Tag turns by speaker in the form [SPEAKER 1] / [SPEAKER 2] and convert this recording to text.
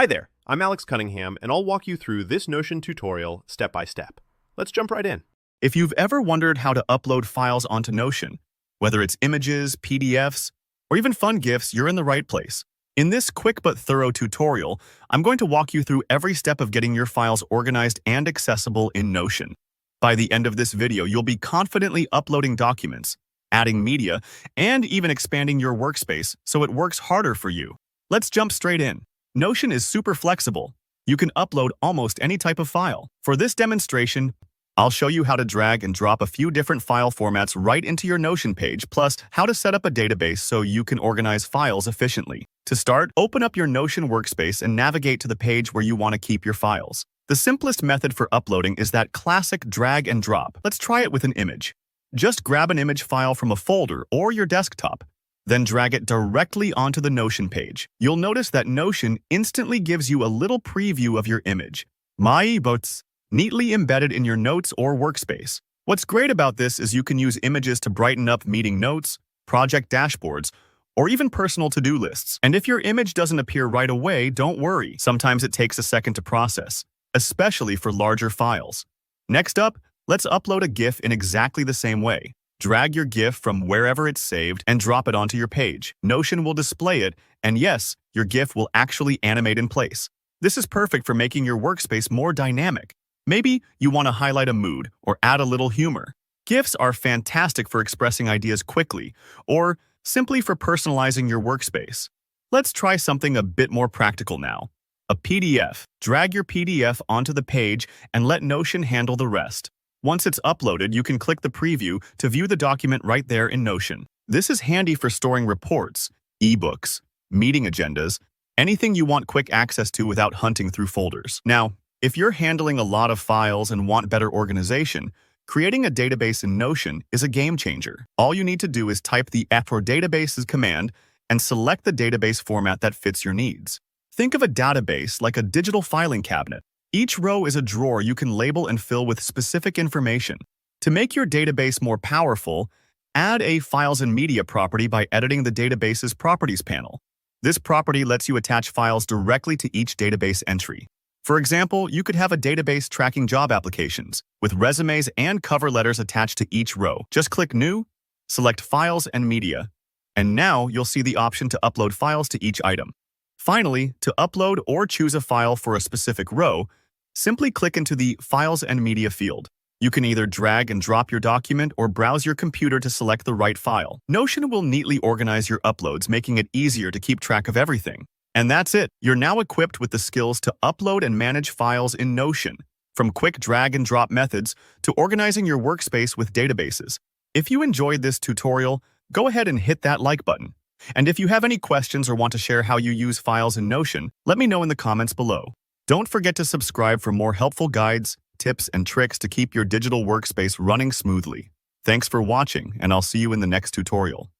[SPEAKER 1] Hi there, I'm Alex Cunningham, and I'll walk you through this Notion tutorial step by step. Let's jump right in.
[SPEAKER 2] If you've ever wondered how to upload files onto Notion, whether it's images, PDFs, or even fun GIFs, you're in the right place. In this quick but thorough tutorial, I'm going to walk you through every step of getting your files organized and accessible in Notion. By the end of this video, you'll be confidently uploading documents, adding media, and even expanding your workspace so it works harder for you. Let's jump straight in. Notion is super flexible. You can upload almost any type of file. For this demonstration, I'll show you how to drag and drop a few different file formats right into your Notion page, plus how to set up a database so you can organize files efficiently. To start, open up your Notion workspace and navigate to the page where you want to keep your files. The simplest method for uploading is that classic drag and drop. Let's try it with an image. Just grab an image file from a folder or your desktop, then drag it directly onto the Notion page. You'll notice that Notion instantly gives you a little preview of your image, My Boats, neatly embedded in your notes or workspace. What's great about this is you can use images to brighten up meeting notes, project dashboards, or even personal to-do lists. And if your image doesn't appear right away, don't worry. Sometimes it takes a second to process, especially for larger files. Next up, let's upload a GIF in exactly the same way. Drag your GIF from wherever it's saved and drop it onto your page. Notion will display it, and yes, your GIF will actually animate in place. This is perfect for making your workspace more dynamic. Maybe you want to highlight a mood or add a little humor. GIFs are fantastic for expressing ideas quickly, or simply for personalizing your workspace. Let's try something a bit more practical now. A PDF. Drag your PDF onto the page and let Notion handle the rest. Once it's uploaded, you can click the preview to view the document right there in Notion. This is handy for storing reports, ebooks, meeting agendas, anything you want quick access to without hunting through folders. Now, if you're handling a lot of files and want better organization, creating a database in Notion is a game changer. All you need to do is type the for databases command and select the database format that fits your needs. Think of a database like a digital filing cabinet. Each row is a drawer you can label and fill with specific information. To make your database more powerful, add a Files and Media property by editing the database's Properties panel. This property lets you attach files directly to each database entry. For example, you could have a database tracking job applications, with resumes and cover letters attached to each row. Just click New, select Files and Media, and now you'll see the option to upload files to each item. Finally, to upload or choose a file for a specific row, simply click into the Files and Media field. You can either drag and drop your document or browse your computer to select the right file. Notion will neatly organize your uploads, making it easier to keep track of everything. And that's it. You're now equipped with the skills to upload and manage files in Notion, from quick drag and drop methods to organizing your workspace with databases. If you enjoyed this tutorial, go ahead and hit that like button. And if you have any questions or want to share how you use files in Notion, let me know in the comments below. Don't forget to subscribe for more helpful guides, tips, and tricks to keep your digital workspace running smoothly. Thanks for watching, and I'll see you in the next tutorial.